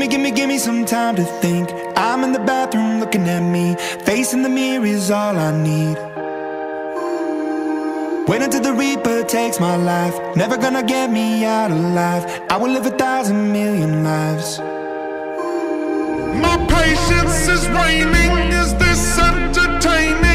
Give me some time to think. I'm in the bathroom looking at me. Facing the mirror is all I need. Wait until the Reaper takes my life. Never gonna get me out alive. I will live 1,000 million lives. My patience is waning. Is this entertaining?